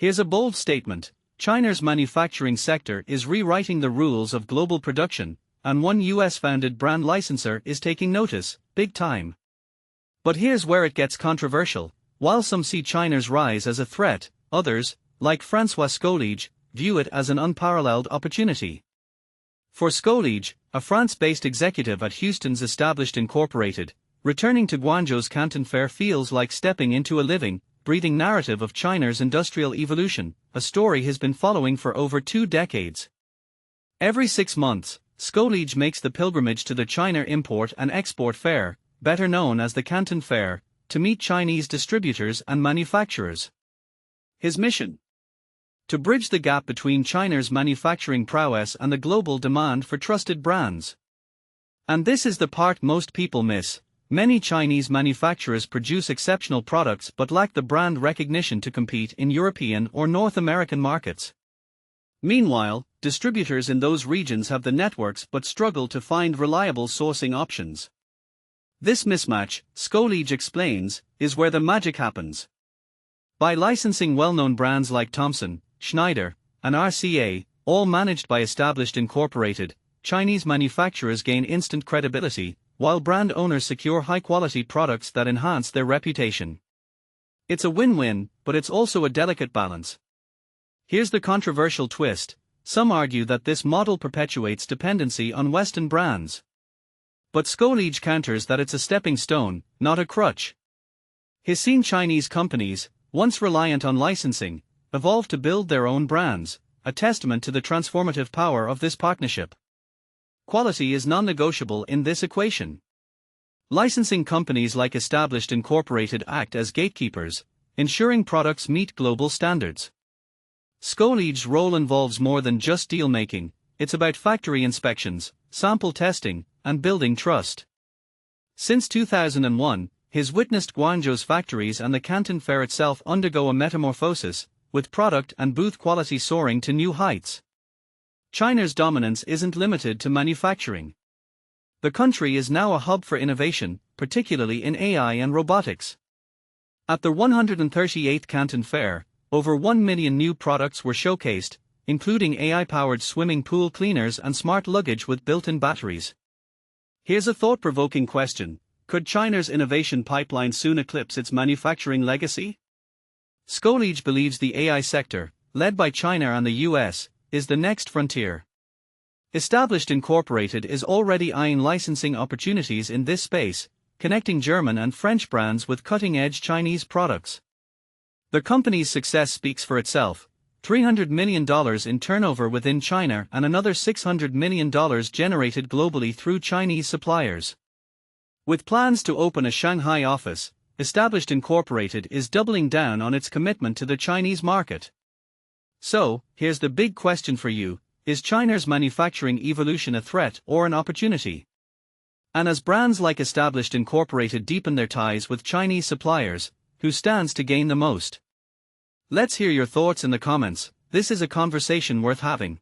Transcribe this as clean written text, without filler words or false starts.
Here's a bold statement: China's manufacturing sector is rewriting the rules of global production, and one US-founded brand licensor is taking notice, big time. But here's where it gets controversial. While some see China's rise as a threat, others, like Francois Scoliege, view it as an unparalleled opportunity. For Scoliege, a France-based executive at Houston's Established Incorporated, returning to Guangzhou's Canton Fair feels like stepping into a living, breathing narrative of China's industrial evolution, a story he's been following for over 2 decades. Every 6 months, Scoliege makes the pilgrimage to the China Import and Export Fair, better known as the Canton Fair, to meet Chinese distributors and manufacturers. His mission? To bridge the gap between China's manufacturing prowess and the global demand for trusted brands. And this is the part most people miss. Many Chinese manufacturers produce exceptional products but lack the brand recognition to compete in European or North American markets. Meanwhile, distributors in those regions have the networks but struggle to find reliable sourcing options. This mismatch, Scoliege explains, is where the magic happens. By licensing well-known brands like Thomson, Schneider, and RCA, all managed by Established Incorporated, Chinese manufacturers gain instant credibility, while brand owners secure high-quality products that enhance their reputation. It's a win-win, but it's also a delicate balance. Here's the controversial twist: some argue that this model perpetuates dependency on Western brands. But Scoliege counters that it's a stepping stone, not a crutch. He's seen Chinese companies, once reliant on licensing, evolve to build their own brands, a testament to the transformative power of this partnership. Quality is non-negotiable in this equation. Licensing companies like Established Incorporated act as gatekeepers, ensuring products meet global standards. Scolige's role involves more than just deal-making. It's about factory inspections, sample testing, and building trust. Since 2001, he's witnessed Guangzhou's factories and the Canton Fair itself undergo a metamorphosis, with product and booth quality soaring to new heights. China's dominance isn't limited to manufacturing. The country is now a hub for innovation, particularly in AI and robotics. At the 138th Canton Fair, over 1 million new products were showcased, including AI-powered swimming pool cleaners and smart luggage with built-in batteries. Here's a thought-provoking question: could China's innovation pipeline soon eclipse its manufacturing legacy? Scoliege believes the AI sector, led by China and the US, is the next frontier. Established Incorporated is already eyeing licensing opportunities in this space, connecting German and French brands with cutting-edge Chinese products. The company's success speaks for itself: $300 million in turnover within China and another $600 million generated globally through Chinese suppliers. With plans to open a Shanghai office, Established Incorporated is doubling down on its commitment to the Chinese market. So, here's the big question for you: is China's manufacturing evolution a threat or an opportunity? And as brands like Established Incorporated deepen their ties with Chinese suppliers, who stands to gain the most? Let's hear your thoughts in the comments. This is a conversation worth having.